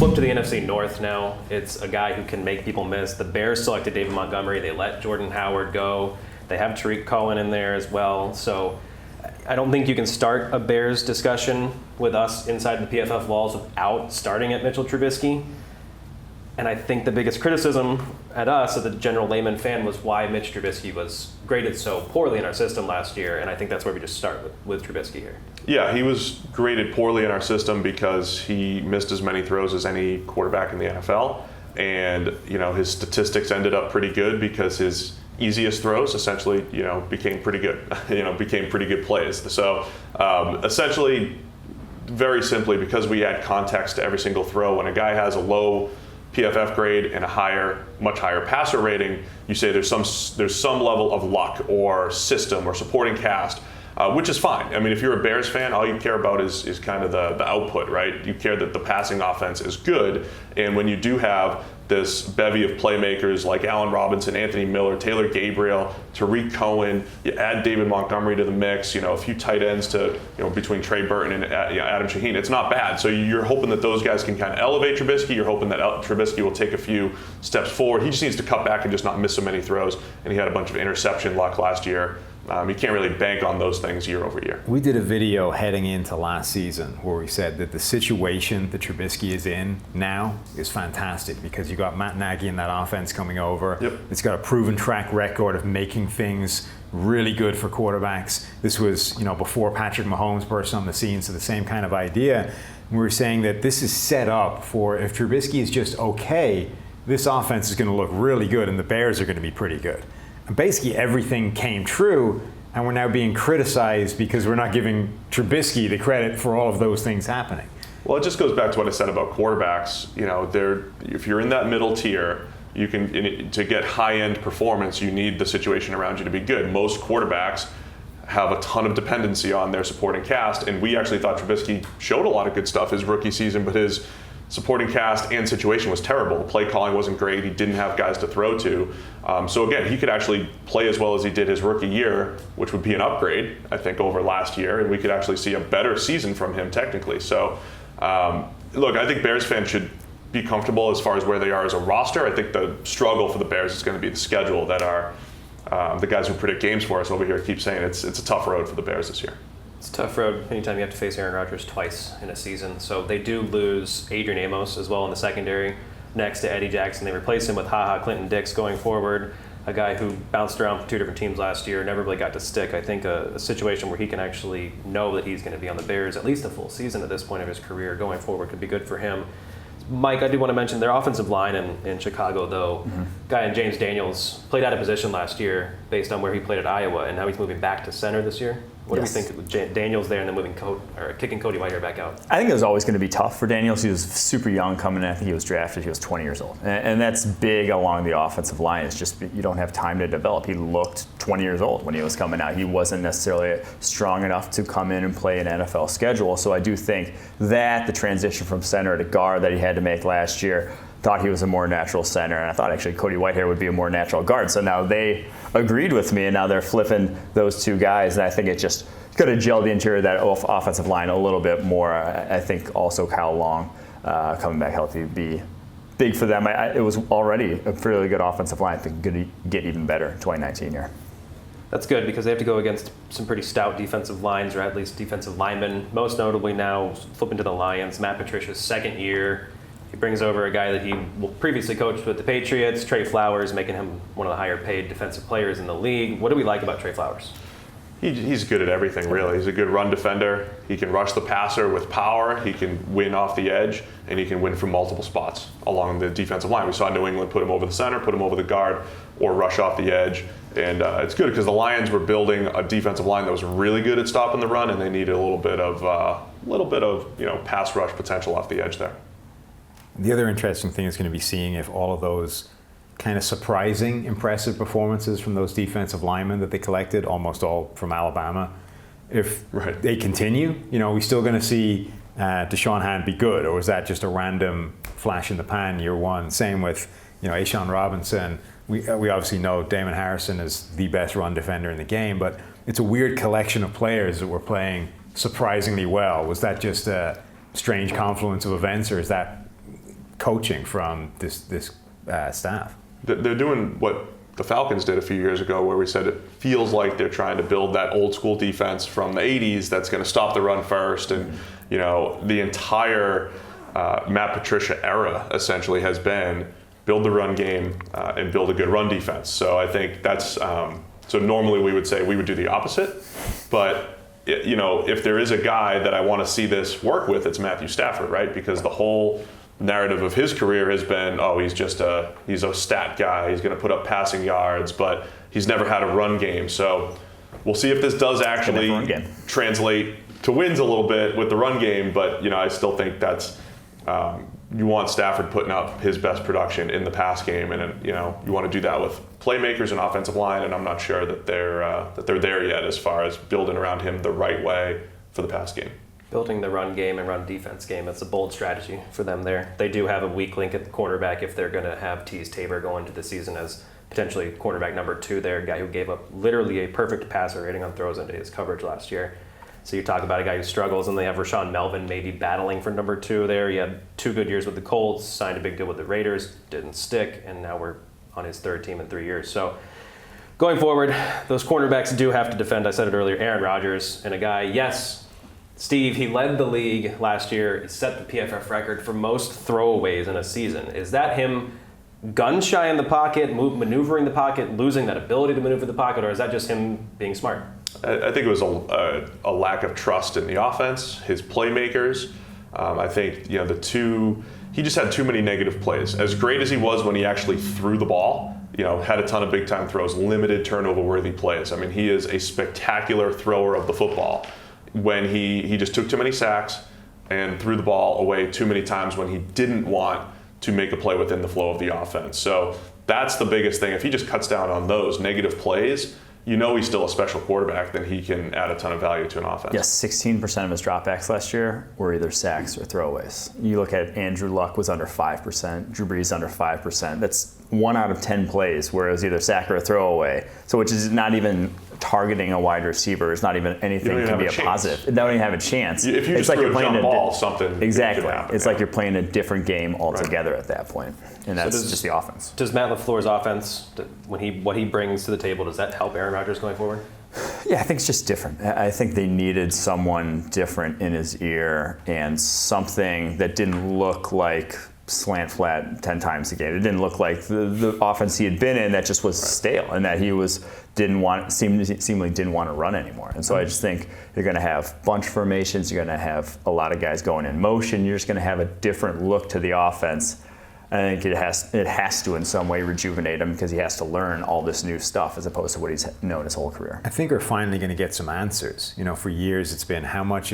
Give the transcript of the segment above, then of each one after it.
flip to the NFC North now. It's a guy who can make people miss. The Bears selected David Montgomery. They let Jordan Howard go. They have Tariq Cohen in there as well. So I don't think you can start a Bears discussion with us inside the PFF walls without starting at Mitchell Trubisky. And I think the biggest criticism at us, as a general layman fan, was why Mitch Trubisky was graded so poorly in our system last year. And I think that's where we just start with Trubisky here. Yeah, he was graded poorly in our system because he missed as many throws as any quarterback in the NFL. And, his statistics ended up pretty good because his easiest throws essentially, became pretty good, became pretty good plays. So essentially, very simply, because we add context to every single throw, when a guy has a low PFF grade and a much higher passer rating, you say there's some level of luck or system or supporting cast, which is fine. I mean, if you're a Bears fan, all you care about is kind of the output, right? You care that the passing offense is good, and when you do have this bevy of playmakers like Allen Robinson, Anthony Miller, Taylor Gabriel, Tariq Cohen, you add David Montgomery to the mix, a few tight ends to, between Trey Burton and Adam Shaheen, it's not bad. So you're hoping that those guys can kind of elevate Trubisky. You're hoping that Trubisky will take a few steps forward. He just needs to cut back and just not miss so many throws. And he had a bunch of interception luck last year. You can't really bank on those things year over year. We did a video heading into last season where we said that the situation that Trubisky is in now is fantastic because you got Matt Nagy in that offense coming over. Yep. It's got a proven track record of making things really good for quarterbacks. This was, before Patrick Mahomes burst on the scene, so the same kind of idea. We were saying that this is set up for, if Trubisky is just okay, this offense is going to look really good and the Bears are going to be pretty good. And basically everything came true, and we're now being criticized because we're not giving Trubisky the credit for all of those things happening. Well, it just goes back to what I said about quarterbacks. If you're in that middle tier, to get high-end performance, you need the situation around you to be good. Most quarterbacks have a ton of dependency on their supporting cast, and we actually thought Trubisky showed a lot of good stuff his rookie season, but his supporting cast and situation was terrible. The play calling wasn't great. He didn't have guys to throw to. So again, he could actually play as well as he did his rookie year, which would be an upgrade, I think, over last year, and we could actually see a better season from him technically. So, look, I think Bears fans should be comfortable as far as where they are as a roster. I think the struggle for the Bears is going to be the schedule that the guys who predict games for us over here keep saying it's a tough road for the Bears this year. It's a tough road anytime you have to face Aaron Rodgers twice in a season. So they do lose Adrian Amos as well in the secondary next to Eddie Jackson. They replace him with Clinton Dix going forward, a guy who bounced around for two different teams last year, never really got to stick. I think a situation where he can actually know that he's going to be on the Bears at least a full season at this point of his career going forward could be good for him. Mike, I do want to mention their offensive line in Chicago, though. Guy in James Daniels played out of position last year based on where he played at Iowa, and now he's moving back to center this year. What do we think with Daniels there and then kicking Cody Whitehair back out? I think it was always going to be tough for Daniels. He was super young coming in. I think he was drafted. He was 20 years old. And that's big along the offensive line. It's just you don't have time to develop. He looked 20 years old when he was coming out. He wasn't necessarily strong enough to come in and play an NFL schedule. So I do think that the transition from center to guard that he had to make last year, thought he was a more natural center, and I thought actually Cody Whitehair would be a more natural guard. So now they agreed with me, and now they're flipping those two guys, and I think it just could have gelled the interior of that offensive line a little bit more. I think also Kyle Long coming back healthy would be big for them. It was already a fairly good offensive line. I think it could get even better in 2019 here. That's good because they have to go against some pretty stout defensive lines, or at least defensive linemen. Most notably now, flipping to the Lions, Matt Patricia's second year. He brings over a guy that he previously coached with the Patriots, Trey Flowers, making him one of the higher paid defensive players in the league. What do we like about Trey Flowers? He's good at everything, really. He's a good run defender. He can rush the passer with power. He can win off the edge, and he can win from multiple spots along the defensive line. We saw New England put him over the center, put him over the guard, or rush off the edge. And it's good because the Lions were building a defensive line that was really good at stopping the run, and they needed a little bit of pass rush potential off the edge there. The other interesting thing is going to be seeing if all of those kind of surprising, impressive performances from those defensive linemen that they collected, almost all from Alabama, if they continue, we still going to see Deshaun Hand be good, or is that just a random flash in the pan year one? Same with, A'Shaun Robinson. We obviously know Damon Harrison is the best run defender in the game, but it's a weird collection of players that were playing surprisingly well. Was that just a strange confluence of events, or is that coaching from this staff. They're doing what the Falcons did a few years ago, where we said it feels like they're trying to build that old school defense from the 80s that's going to stop the run first. And, the entire Matt Patricia era essentially has been build the run game and build a good run defense. So I think that's, so normally we would say we would do the opposite. But, if there is a guy that I want to see this work with, it's Matthew Stafford, right? Because the whole narrative of his career has been, he's a stat guy, he's going to put up passing yards, but he's never had a run game. So we'll see if this does actually translate to wins a little bit with the run game, but I still think that's you want Stafford putting up his best production in the pass game, and you want to do that with playmakers and offensive line, and I'm not sure that they're there yet as far as building around him the right way for the pass game. Building the run game and run defense game, it's a bold strategy for them there. They do have a weak link at the quarterback if they're going to have Tease Tabor go into the season as potentially quarterback number 2 there, a guy who gave up literally a perfect passer rating on throws into his coverage last year. So you talk about a guy who struggles, and they have Rashawn Melvin maybe battling for number 2 there. He had 2 good years with the Colts, signed a big deal with the Raiders, didn't stick, and now we're on his 3rd team in 3 years. So going forward, those cornerbacks do have to defend. I said it earlier, Aaron Rodgers, and a guy, yes, Steve, he led the league last year. He set the PFF record for most throwaways in a season. Is that him gun shy in the pocket, maneuvering the pocket, losing that ability to maneuver the pocket, or is that just him being smart? I think it was a lack of trust in the offense, his playmakers. I think he just had too many negative plays. As great as he was when he actually threw the ball, had a ton of big time throws, limited turnover worthy plays. I mean, he is a spectacular thrower of the football. When he just took too many sacks and threw the ball away too many times when he didn't want to make a play within the flow of the offense. So that's the biggest thing. If he just cuts down on those negative plays, he's still a special quarterback, then he can add a ton of value to an offense. Yes, 16% of his dropbacks last year were either sacks or throwaways. You look at Andrew Luck was under 5%, Drew Brees under 5%. That's 1 out of 10 plays where it was either sack or a throwaway. So which is not even targeting a wide receiver. It's not even anything can be a positive. They don't even have a chance. If you just throw a jump ball, something exactly. Could happen, it's like you're playing a different game altogether at that point, and that's just the offense. Does Matt LaFleur's offense, what he brings to the table, does that help Aaron Rodgers going forward? Yeah, I think it's just different. I think they needed someone different in his ear and something that didn't look like slant flat 10 times a game. It didn't look like the offense he had been in that just was stale, and that he seemingly didn't want to run anymore. And so I just think you're going to have bunch formations. You're going to have a lot of guys going in motion. You're just going to have a different look to the offense. I think it has to in some way rejuvenate him because he has to learn all this new stuff as opposed to what he's known his whole career. I think we're finally going to get some answers. For years it's been how much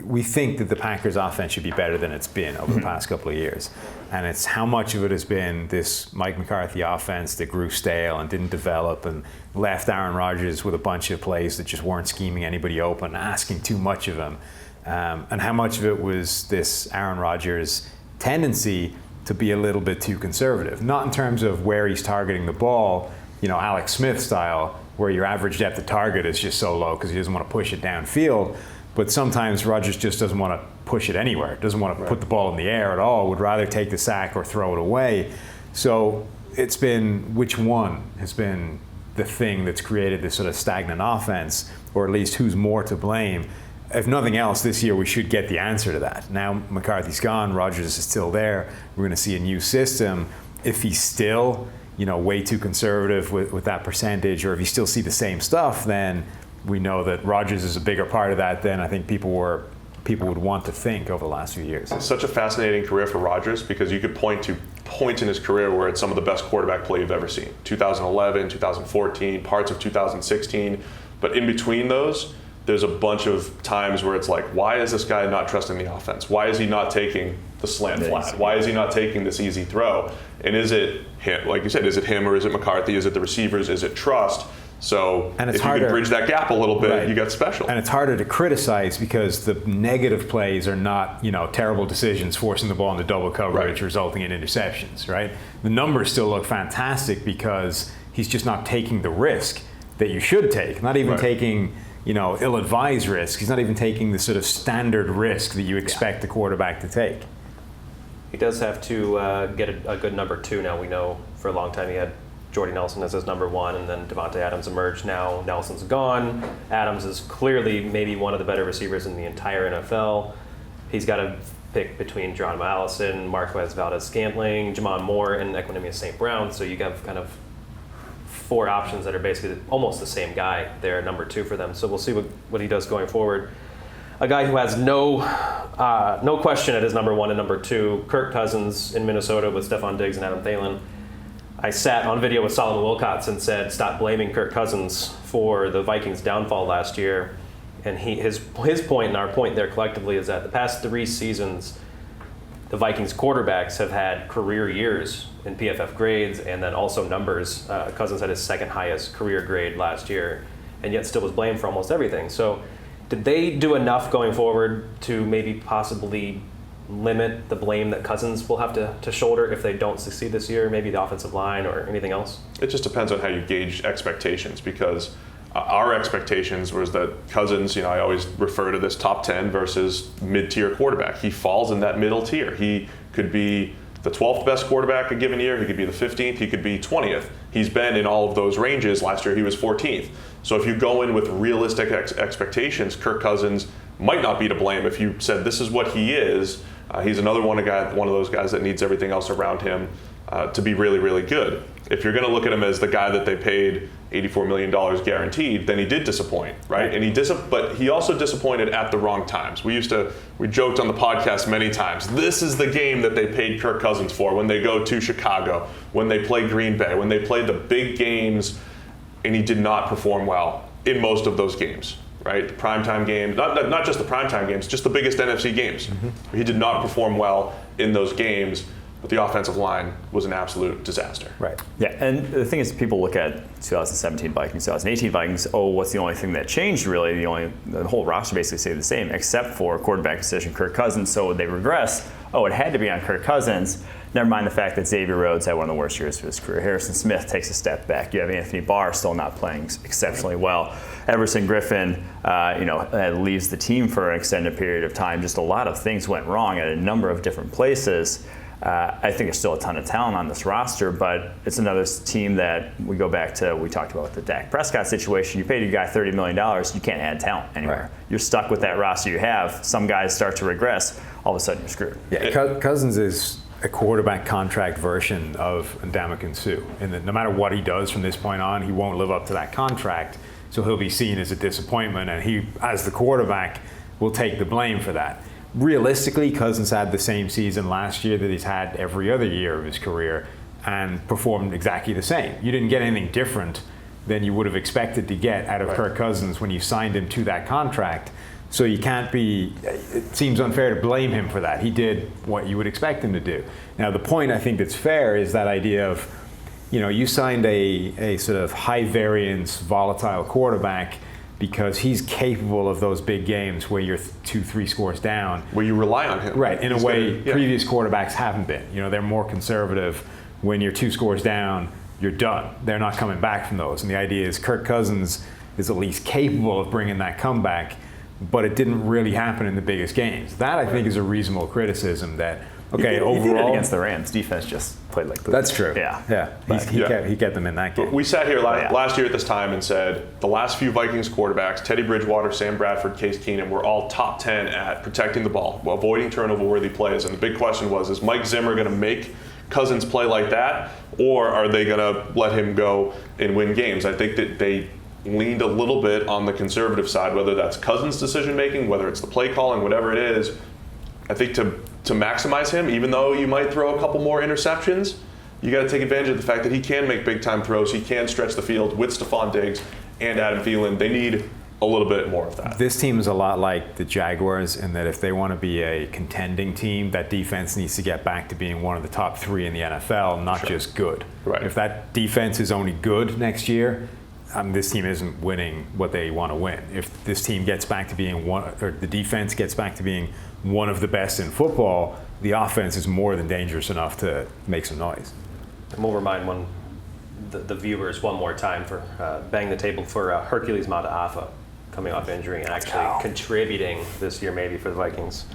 we think that the Packers offense should be better than it's been over the past couple of years. And it's how much of it has been this Mike McCarthy offense that grew stale and didn't develop and left Aaron Rodgers with a bunch of plays that just weren't scheming anybody open, asking too much of him. And how much of it was this Aaron Rodgers tendency to be a little bit too conservative. Not in terms of where he's targeting the ball, Alex Smith style, where your average depth of target is just so low because he doesn't want to push it downfield. But sometimes Rodgers just doesn't want to push it anywhere, doesn't want to put the ball in the air at all, would rather take the sack or throw it away. So it's been which one has been the thing that's created this sort of stagnant offense, or at least who's more to blame. If nothing else, this year we should get the answer to that. Now McCarthy's gone, Rodgers is still there. We're going to see a new system. If he's still, way too conservative with that percentage, or if you still see the same stuff, then we know that Rodgers is a bigger part of that than I think people would want to think over the last few years. It's such a fascinating career for Rodgers because you could point to points in his career where it's some of the best quarterback play you've ever seen. 2011, 2014, parts of 2016. But in between those, there's a bunch of times where it's like, why is this guy not trusting the offense? Why is he not taking the slant flat? Why is he not taking this easy throw? And is it him, like you said, is it him or is it McCarthy? Is it the receivers? Is it trust? So if you can bridge that gap a little bit, you got special. And it's harder to criticize because the negative plays are not, terrible decisions forcing the ball into double coverage, resulting in interceptions, right? The numbers still look fantastic because he's just not taking the risk that you should take, not even taking ill-advised risk. He's not even taking the sort of standard risk that you expect the quarterback to take. He does have to get a good number 2 now. We know for a long time he had Jordy Nelson as his number 1, and then Devontae Adams emerged. Now Nelson's gone. Adams is clearly maybe one of the better receivers in the entire NFL. He's got to pick between Geronimo Allison, Marquez Valdez-Scantling, Jamon Moore, and Equanimeous St. Brown. So you have kind of 4 options that are basically almost the same guy there, number 2 for them. So we'll see what he does going forward. A guy who has no question at his number 1 and number 2, Kirk Cousins in Minnesota with Stephon Diggs and Adam Thielen. I sat on video with Solomon Wilcots and said, stop blaming Kirk Cousins for the Vikings' downfall last year. And his point and our point there collectively is that the past 3 seasons, the Vikings quarterbacks have had career years in PFF grades and then also numbers. Cousins had his 2nd highest career grade last year and yet still was blamed for almost everything. So did they do enough going forward to maybe possibly limit the blame that Cousins will have to shoulder if they don't succeed this year, maybe the offensive line or anything else? It just depends on how you gauge expectations, because our expectations was that Cousins, I always refer to this top 10 versus mid-tier quarterback. He falls in that middle tier. He could be the 12th best quarterback a given year. He could be the 15th. He could be 20th. He's been in all of those ranges. Last year he was 14th. So if you go in with realistic expectations, Kirk Cousins might not be to blame. If you said this is what he is, he's another one of those guys that needs everything else around him to be really, really good. If you're going to look at him as the guy that they paid $84 million guaranteed, then he did disappoint, right? And but he also disappointed at the wrong times. We joked on the podcast many times. This is the game that they paid Kirk Cousins for, when they go to Chicago, when they play Green Bay, when they play the big games, and he did not perform well in most of those games, right? The primetime games, not just the primetime games, just the biggest NFC games. Mm-hmm. He did not perform well in those games. But the offensive line was an absolute disaster. Right. Yeah, and the thing is, people look at 2017 Vikings, 2018 Vikings. Oh, what's the only thing that changed? Really, the whole roster basically stayed the same, except for quarterback position, Kirk Cousins. So they regress. Oh, it had to be on Kirk Cousins. Never mind the fact that Xavier Rhodes had one of the worst years of his career. Harrison Smith takes a step back. You have Anthony Barr still not playing exceptionally well. Everson Griffin, leaves the team for an extended period of time. Just a lot of things went wrong at a number of different places. I think there's still a ton of talent on this roster, but it's another team that we go back to, we talked about the Dak Prescott situation. You paid a guy $30 million, you can't add talent anywhere. Right. You're stuck with that roster you have. Some guys start to regress, all of a sudden you're screwed. Yeah, Cousins is a quarterback contract version of Ndamukong Suh, in that no matter what he does from this point on, he won't live up to that contract, so he'll be seen as a disappointment, and he, as the quarterback, will take the blame for that. Realistically, Cousins had the same season last year that he's had every other year of his career and performed exactly the same. You didn't get anything different than you would have expected to get out of Kirk Cousins when you signed him to that contract. So you can't be, it seems unfair to blame him for that. He did what you would expect him to do. Now, the point I think that's fair is that idea of, you signed a sort of high variance, volatile quarterback because he's capable of those big games where you're 2-3 scores down. Where you rely on him. Right, in a way previous quarterbacks haven't been. They're more conservative. When you're 2 scores down, you're done. They're not coming back from those. And the idea is Kirk Cousins is at least capable of bringing that comeback, but it didn't really happen in the biggest games. That, I think, is a reasonable criticism that, okay, overall. He did it against the Rams. Defense just played like poop. That's true. Yeah. He kept them in that game. We sat here last year at this time and said the last few Vikings quarterbacks, Teddy Bridgewater, Sam Bradford, Case Keenum, were all top 10 at protecting the ball, avoiding turnover-worthy plays. And the big question was, is Mike Zimmer going to make Cousins play like that, or are they going to let him go and win games? I think that they leaned a little bit on the conservative side, whether that's Cousins' decision-making, whether it's the play calling, whatever it is. I think to maximize him, even though you might throw a couple more interceptions, you got to take advantage of the fact that he can make big-time throws. He can stretch the field with Stephon Diggs and Adam Thielen. They need a little bit more of that. This team is a lot like the Jaguars in that if they want to be a contending team, that defense needs to get back to being one of the top 3 in the NFL, not just good. Right. If that defense is only good next year, this team isn't winning what they want to win. If this team gets back to being the defense gets back to being one of the best in football, the offense is more than dangerous enough to make some noise. And we'll remind the viewers one more time for bang the table for Hercules Mataafa coming off injury and actually contributing this year maybe for the Vikings.